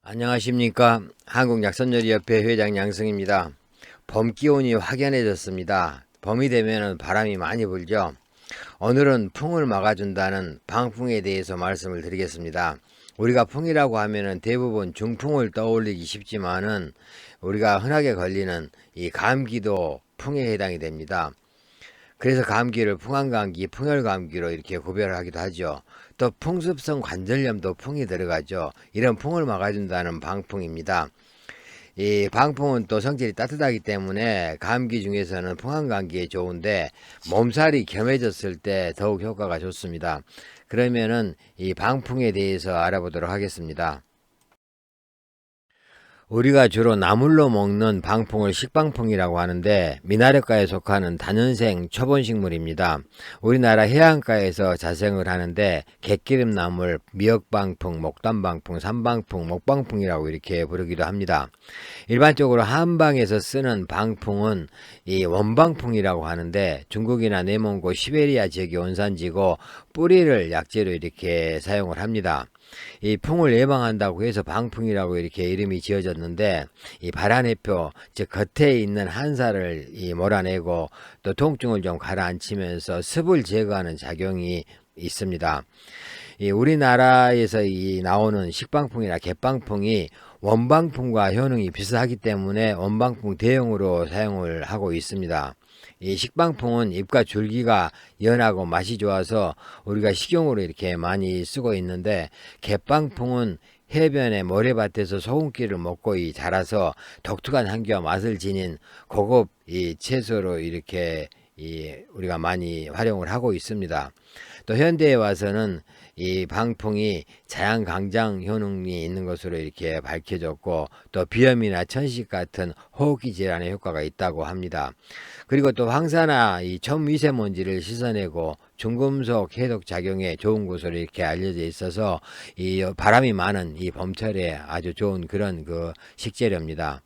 안녕하십니까. 한국약선요리협회 회장 양승입니다. 봄 기온이 확연해졌습니다. 봄이 되면 바람이 많이 불죠. 오늘은 풍을 막아준다는 방풍에 대해서 말씀을 드리겠습니다. 우리가 풍이라고 하면은 대부분 중풍을 떠올리기 쉽지만은 우리가 흔하게 걸리는 이 감기도 풍에 해당이 됩니다. 그래서 감기를 풍한감기, 풍혈감기로 이렇게 구별을 하기도 하죠. 또 풍습성 관절염도 풍이 들어가죠. 이런 풍을 막아준다는 방풍입니다. 이 방풍은 또 성질이 따뜻하기 때문에 감기 중에서는 풍한감기에 좋은데 몸살이 겸해졌을 때 더욱 효과가 좋습니다. 그러면은 이 방풍에 대해서 알아보도록 하겠습니다. 우리가 주로 나물로 먹는 방풍을 식방풍이라고 하는데 미나리과에 속하는 다년생 초본식물입니다. 우리나라 해안가에서 자생을 하는데 갯기름나물, 미역방풍, 목단방풍, 삼방풍, 목방풍이라고 이렇게 부르기도 합니다. 일반적으로 한방에서 쓰는 방풍은 이 원방풍이라고 하는데 중국이나 내몽고, 시베리아 지역이 원산지고 뿌리를 약재로 이렇게 사용을 합니다. 이 풍을 예방한다고 해서 방풍이라고 이렇게 이름이 지어졌는데 이 발한해표 즉 겉에 있는 한살을 몰아내고 또 통증을 좀 가라앉히면서 습을 제거하는 작용이 있습니다. 이 우리나라에서 나오는 식방풍이나 갯방풍이 원방풍과 효능이 비슷하기 때문에 원방풍 대용으로 사용을 하고 있습니다. 이 식방풍은 잎과 줄기가 연하고 맛이 좋아서 우리가 식용으로 이렇게 많이 쓰고 있는데 갯방풍은 해변의 모래밭에서 소금기를 먹고 자라서 독특한 향기와 맛을 지닌 고급 채소로 이렇게 우리가 많이 활용을 하고 있습니다. 또 현대에 와서는 이 방풍이 자양강장 효능이 있는 것으로 이렇게 밝혀졌고 또 비염이나 천식 같은 호흡기 질환에 효과가 있다고 합니다. 그리고 또 황사나 이 첨미세먼지를 씻어내고 중금속 해독 작용에 좋은 것으로 이렇게 알려져 있어서 이 바람이 많은 이 봄철에 아주 좋은 그런 식재료입니다.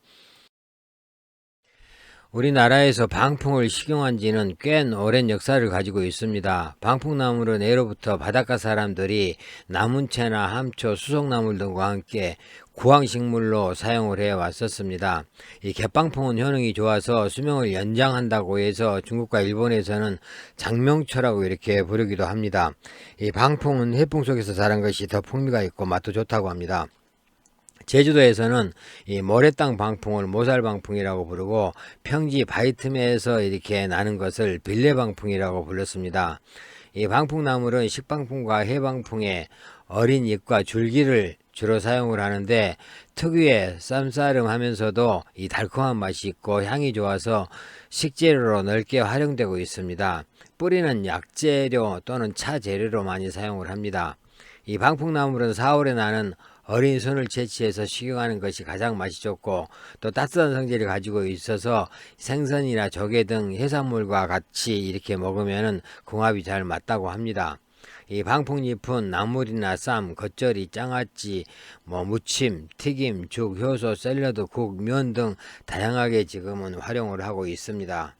우리나라에서 방풍을 식용한 지는 꽤 오랜 역사를 가지고 있습니다. 방풍나물은 예로부터 바닷가 사람들이 나문채나 함초, 수송나물 등과 함께 구황식물로 사용을 해 왔었습니다. 이 갯방풍은 효능이 좋아서 수명을 연장한다고 해서 중국과 일본에서는 장명초라고 이렇게 부르기도 합니다. 이 방풍은 해풍 속에서 자란 것이 더 풍미가 있고 맛도 좋다고 합니다. 제주도에서는 이 모래땅 방풍을 모살방풍이라고 부르고 평지 바위틈에서 이렇게 나는 것을 빌레방풍이라고 불렀습니다. 이 방풍나물은 식방풍과 해방풍의 어린 잎과 줄기를 주로 사용을 하는데 특유의 쌈싸름하면서도 이 달콤한 맛이 있고 향이 좋아서 식재료로 넓게 활용되고 있습니다. 뿌리는 약재료 또는 차 재료로 많이 사용을 합니다. 이 방풍나물은 4월에 나는 어린 순을 채취해서 식용하는 것이 가장 맛이 좋고 또 따뜻한 성질을 가지고 있어서 생선이나 조개 등 해산물과 같이 이렇게 먹으면 궁합이 잘 맞다고 합니다. 이 방풍잎은 나물이나 쌈, 겉절이, 장아찌, 무침, 튀김, 죽, 효소, 샐러드, 국, 면 등 다양하게 지금은 활용을 하고 있습니다.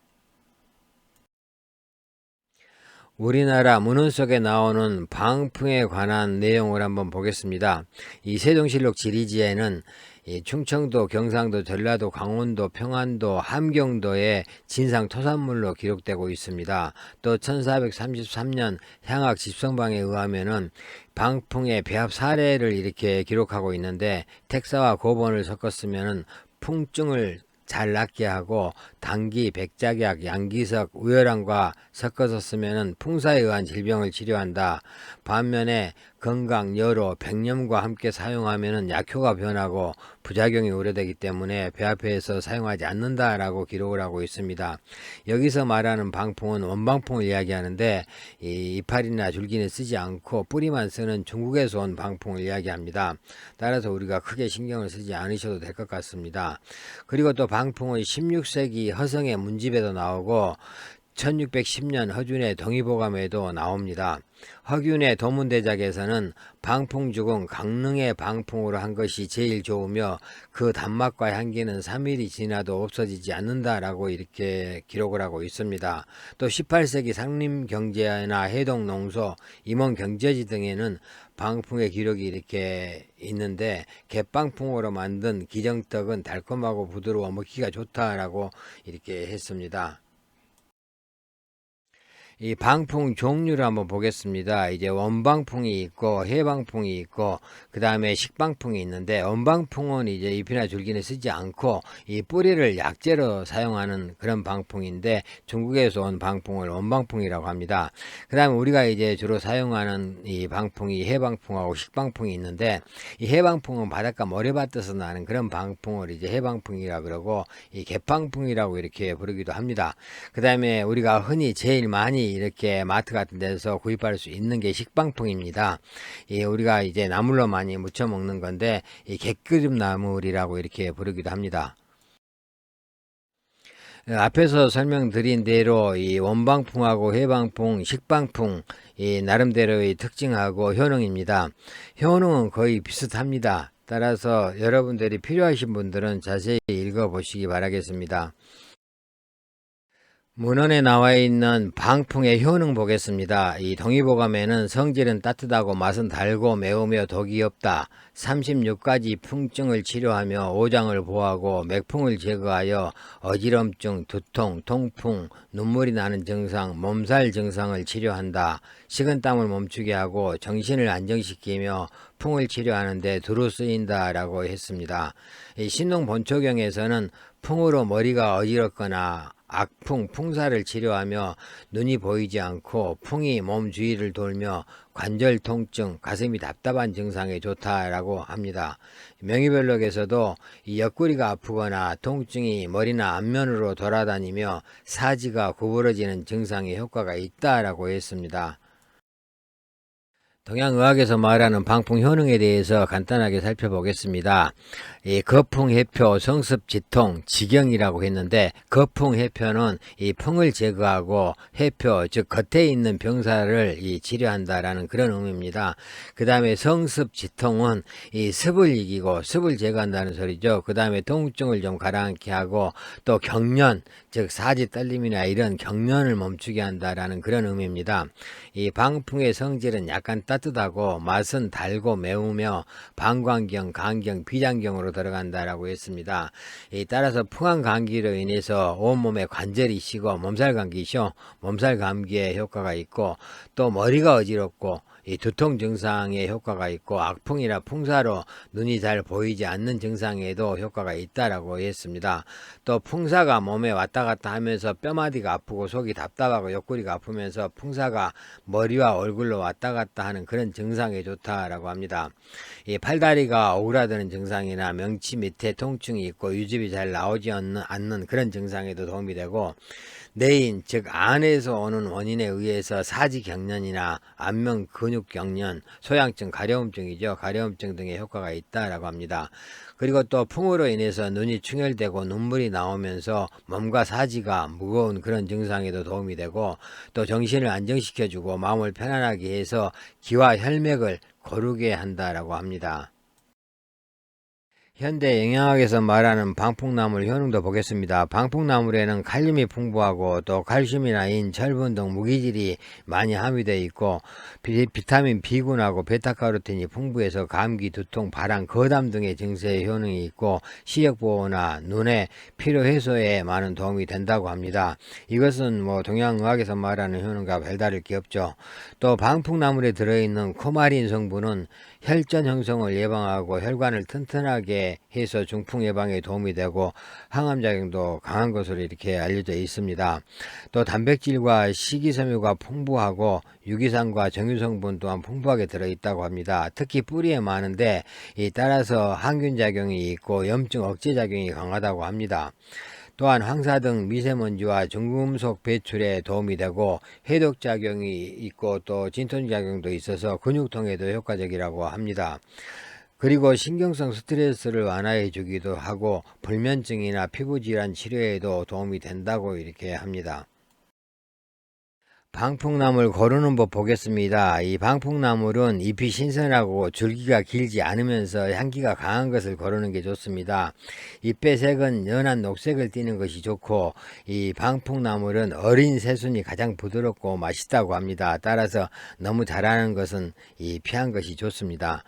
우리나라 문헌 속에 나오는 방풍에 관한 내용을 한번 보겠습니다. 이 세종실록 지리지에는 이 충청도, 경상도, 전라도, 강원도, 평안도, 함경도의 진상 토산물로 기록되고 있습니다. 또 1433년 향학 집성방에 의하면은 방풍의 배합 사례를 이렇게 기록하고 있는데 택사와 고번을 섞었으면은 풍증을 잘 낫게 하고 당기, 백작약, 양기석, 우열함과 섞어서 쓰면 풍사에 의한 질병을 치료한다. 반면에 건강, 여로, 백념과 함께 사용하면 약효가 변하고 부작용이 우려되기 때문에 배합해서 사용하지 않는다라고 기록을 하고 있습니다. 여기서 말하는 방풍은 원방풍을 이야기하는데 이 이파리나 줄기는 쓰지 않고 뿌리만 쓰는 중국에서 온 방풍을 이야기합니다. 따라서 우리가 크게 신경을 쓰지 않으셔도 될 것 같습니다. 그리고 또 방풍은 16세기 허성의 문집에도 나오고 1610년 허균의 동의보감에도 나옵니다. 허균의 도문대작에서는 방풍 죽은 강릉의 방풍으로 한 것이 제일 좋으며 그 단맛과 향기는 3일이 지나도 없어지지 않는다라고 이렇게 기록을 하고 있습니다. 또 18세기 상림경제나 해동농소, 임원경제지 등에는 방풍의 기록이 이렇게 있는데 갯방풍으로 만든 기정떡은 달콤하고 부드러워 먹기가 좋다라고 이렇게 했습니다. 이 방풍 종류를 한번 보겠습니다. 이제 원방풍이 있고 해방풍이 있고 그 다음에 식방풍이 있는데, 원방풍은 이제 잎이나 줄기는 쓰지 않고 이 뿌리를 약재로 사용하는 그런 방풍인데 중국에서 온 방풍을 원방풍이라고 합니다. 그 다음에 우리가 이제 주로 사용하는 이 방풍이 해방풍하고 식방풍이 있는데, 이 해방풍은 바닷가 모래밭에서 나는 그런 방풍을 이제 해방풍이라 그러고 이 갯방풍이라고 이렇게 부르기도 합니다. 그 다음에 우리가 흔히 제일 많이 이렇게 마트 같은 데서 구입할 수 있는 게 식방풍입니다. 우리가 이제 나물로 많이 무쳐 먹는 건데 이 갯그름 나물이라고 이렇게 부르기도 합니다. 앞에서 설명드린 대로 이 원방풍하고 해방풍, 식방풍 이 나름대로의 특징하고 효능입니다. 효능은 거의 비슷합니다. 따라서 여러분들이 필요하신 분들은 자세히 읽어보시기 바라겠습니다. 문헌에 나와 있는 방풍의 효능 보겠습니다. 이 동의보감에는 성질은 따뜻하고 맛은 달고 매우며 독이 없다. 36가지 풍증을 치료하며 오장을 보호하고 맥풍을 제거하여 어지럼증, 두통, 통풍, 눈물이 나는 증상, 몸살 증상을 치료한다. 식은땀을 멈추게 하고 정신을 안정시키며 풍을 치료하는 데 두루 쓰인다 라고 했습니다. 이 신농본초경에서는 풍으로 머리가 어지럽거나 악풍, 풍사를 치료하며 눈이 보이지 않고 풍이 몸 주위를 돌며 관절 통증, 가슴이 답답한 증상에 좋다라고 합니다. 명의별록에서도 이 옆구리가 아프거나 통증이 머리나 앞면으로 돌아다니며 사지가 구부러지는 증상에 효과가 있다라고 했습니다. 동양의학에서 말하는 방풍 효능에 대해서 간단하게 살펴보겠습니다. 이 거풍, 해표, 성습, 지통, 지경이라고 했는데, 거풍, 해표는 이 풍을 제거하고 해표, 즉 겉에 있는 병사를 치료한다라는 그런 의미입니다. 그 다음에 성습, 지통은 이 습을 이기고 습을 제거한다는 소리죠. 그 다음에 통증을 좀 가라앉게 하고, 또 경련, 즉 사지 떨림이나 이런 경련을 멈추게 한다라는 그런 의미입니다. 이 방풍의 성질은 약간 따뜻하고 맛은 달고 매우며 방광경, 간경, 비장경으로 들어간다라고 했습니다. 따라서 풍한 감기로 인해서 온몸에 관절이 쉬고 몸살 감기죠. 몸살 감기에 효과가 있고, 또 머리가 어지럽고 이 두통 증상에 효과가 있고, 악풍이나 풍사로 눈이 잘 보이지 않는 증상에도 효과가 있다라고 했습니다. 또 풍사가 몸에 왔다 갔다 하면서 뼈마디가 아프고 속이 답답하고 옆구리가 아프면서 풍사가 머리와 얼굴로 왔다 갔다 하는 그런 증상에 좋다라고 합니다. 이 팔다리가 오그라드는 증상이나 명치 밑에 통증이 있고 유즙이 잘 나오지 않는 그런 증상에도 도움이 되고, 내인 즉 안에서 오는 원인에 의해서 사지 경련이나 안면 근육 경련, 소양증, 가려움증이죠. 가려움증 등의 효과가 있다라고 합니다. 그리고 또 풍으로 인해서 눈이 충혈되고 눈물이 나오면서 몸과 사지가 무거운 그런 증상에도 도움이 되고, 또 정신을 안정시켜주고 마음을 편안하게 해서 기와 혈맥을 고르게 한다라고 합니다. 현대 영양학에서 말하는 방풍나물 효능도 보겠습니다. 방풍나물에는 칼륨이 풍부하고 또 칼슘이나 인, 철분 등 무기질이 많이 함유되어 있고, 비타민 B군하고 베타카로틴이 풍부해서 감기, 두통, 발한, 거담 등의 증세에 효능이 있고 시력보호나 눈의 피로해소에 많은 도움이 된다고 합니다. 이것은 동양의학에서 말하는 효능과 별다를 게 없죠. 또 방풍나물에 들어있는 쿠마린 성분은 혈전 형성을 예방하고 혈관을 튼튼하게 해서 중풍 예방에 도움이 되고 항암작용도 강한 것으로 이렇게 알려져 있습니다. 또 단백질과 식이섬유가 풍부하고 유기산과 정유성분 또한 풍부하게 들어있다고 합니다. 특히 뿌리에 많은데 따라서 항균작용이 있고 염증 억제작용이 강하다고 합니다. 또한 황사 등 미세먼지와 중금속 배출에 도움이 되고 해독작용이 있고 또 진통작용도 있어서 근육통에도 효과적이라고 합니다. 그리고 신경성 스트레스를 완화해 주기도 하고 불면증이나 피부질환 치료에도 도움이 된다고 이렇게 합니다. 방풍나물 고르는 법 보겠습니다. 이 방풍나물은 잎이 신선하고 줄기가 길지 않으면서 향기가 강한 것을 고르는 게 좋습니다. 잎의 색은 연한 녹색을 띠는 것이 좋고, 이 방풍나물은 어린 새순이 가장 부드럽고 맛있다고 합니다. 따라서 너무 자라는 것은 피한 것이 좋습니다.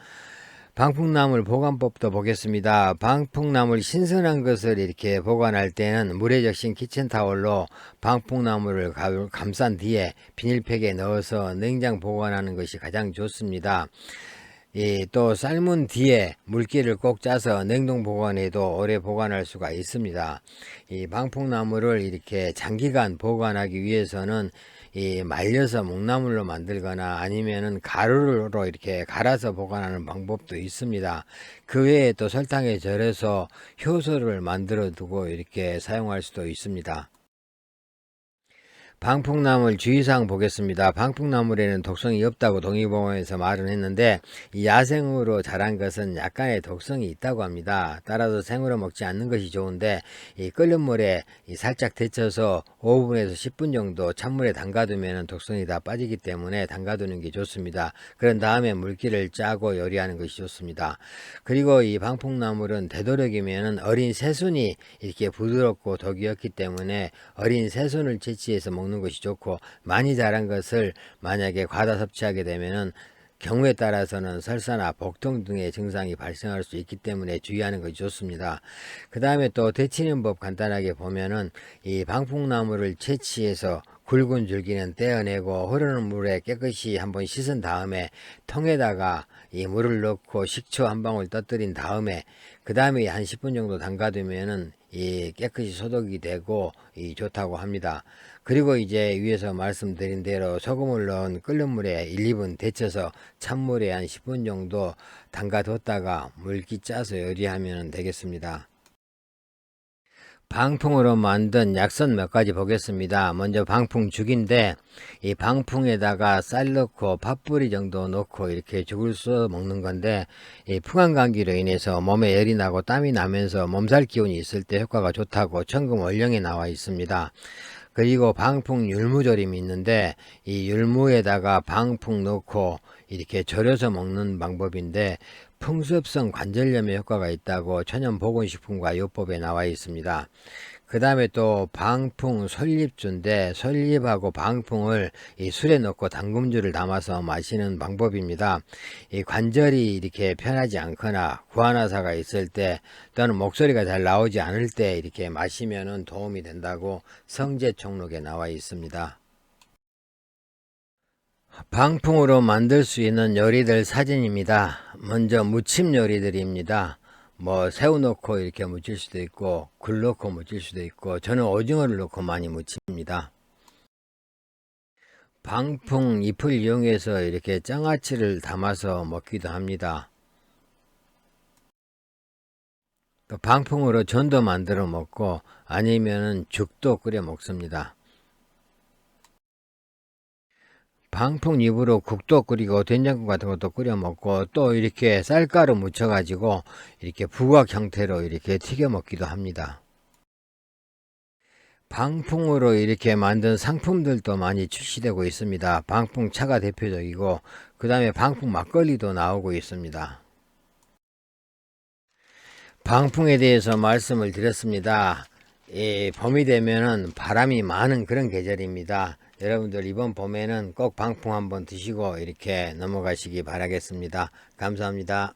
방풍나물 보관법도 보겠습니다. 방풍나물 신선한 것을 이렇게 보관할 때는 물에 적신 키친타올로 방풍나물을 감싼 뒤에 비닐팩에 넣어서 냉장 보관하는 것이 가장 좋습니다. 또 삶은 뒤에 물기를 꼭 짜서 냉동 보관해도 오래 보관할 수가 있습니다. 이 방풍나물을 이렇게 장기간 보관하기 위해서는 말려서 묵나물로 만들거나 아니면은 가루로 이렇게 갈아서 보관하는 방법도 있습니다. 그 외에 또 설탕에 절여서 효소를 만들어 두고 이렇게 사용할 수도 있습니다. 방풍나물 주의사항 보겠습니다. 방풍나물에는 독성이 없다고 동의보감에서 말은 했는데, 이 야생으로 자란 것은 약간의 독성이 있다고 합니다. 따라서 생으로 먹지 않는 것이 좋은데, 이 끓는 물에 살짝 데쳐서 5분에서 10분 정도 찬물에 담가두면 독성이 다 빠지기 때문에 담가두는 게 좋습니다. 그런 다음에 물기를 짜고 요리하는 것이 좋습니다. 그리고 이 방풍나물은 되도록이면 어린 새순이 이렇게 부드럽고 독이 없기 때문에 어린 새순을 채취해서 먹는 것이 좋고, 많이 자란 것을 만약에 과다 섭취하게 되면은 경우에 따라서는 설사나 복통 등의 증상이 발생할 수 있기 때문에 주의하는 것이 좋습니다. 그 다음에 또 데치는 법 간단하게 보면은 이 방풍나물을 채취해서 굵은 줄기는 떼어내고 흐르는 물에 깨끗이 한번 씻은 다음에 통에다가 이 물을 넣고 식초 한 방울 떠뜨린 다음에 그 다음에 한 10분 정도 담가두면은 깨끗이 소독이 되고 좋다고 합니다. 그리고 이제 위에서 말씀드린 대로 소금을 넣은 끓는 물에 1, 2분 데쳐서 찬물에 한 10분 정도 담가뒀다가 물기 짜서 요리하면 되겠습니다. 방풍으로 만든 약선 몇 가지 보겠습니다. 먼저 방풍죽인데, 이 방풍에다가 쌀 넣고 팥뿌리 정도 넣고 이렇게 죽을 써 먹는 건데, 이 풍한 감기로 인해서 몸에 열이 나고 땀이 나면서 몸살 기운이 있을 때 효과가 좋다고 천금 원령에 나와 있습니다. 그리고 방풍 율무조림이 있는데, 이 율무에다가 방풍 넣고 이렇게 절여서 먹는 방법인데, 풍습성 관절염에 효과가 있다고 천연보건식품과 요법에 나와 있습니다. 그 다음에 또 방풍 솔잎주인데, 솔잎하고 방풍을 술에 넣고 당금주를 담아서 마시는 방법입니다. 이 관절이 이렇게 편하지 않거나 구안화사가 있을 때 또는 목소리가 잘 나오지 않을 때 이렇게 마시면 도움이 된다고 성제총록에 나와 있습니다. 방풍으로 만들 수 있는 요리들 사진입니다. 먼저 무침 요리들입니다. 뭐 새우 넣고 이렇게 무칠 수도 있고 굴 넣고 무칠 수도 있고, 저는 오징어를 넣고 많이 무칩니다. 방풍 잎을 이용해서 이렇게 장아찌를 담아서 먹기도 합니다. 또 방풍으로 전도 만들어 먹고 아니면은 죽도 끓여 먹습니다. 방풍잎으로 국도 끓이고 된장국 같은 것도 끓여 먹고, 또 이렇게 쌀가루 묻혀 가지고 이렇게 부각 형태로 이렇게 튀겨 먹기도 합니다. 방풍으로 이렇게 만든 상품들도 많이 출시되고 있습니다. 방풍차가 대표적이고, 그 다음에 방풍 막걸리도 나오고 있습니다. 방풍에 대해서 말씀을 드렸습니다. 봄이 되면은 바람이 많은 그런 계절입니다. 여러분들 이번 봄에는 꼭 방풍 한번 드시고 이렇게 넘어가시기 바라겠습니다. 감사합니다.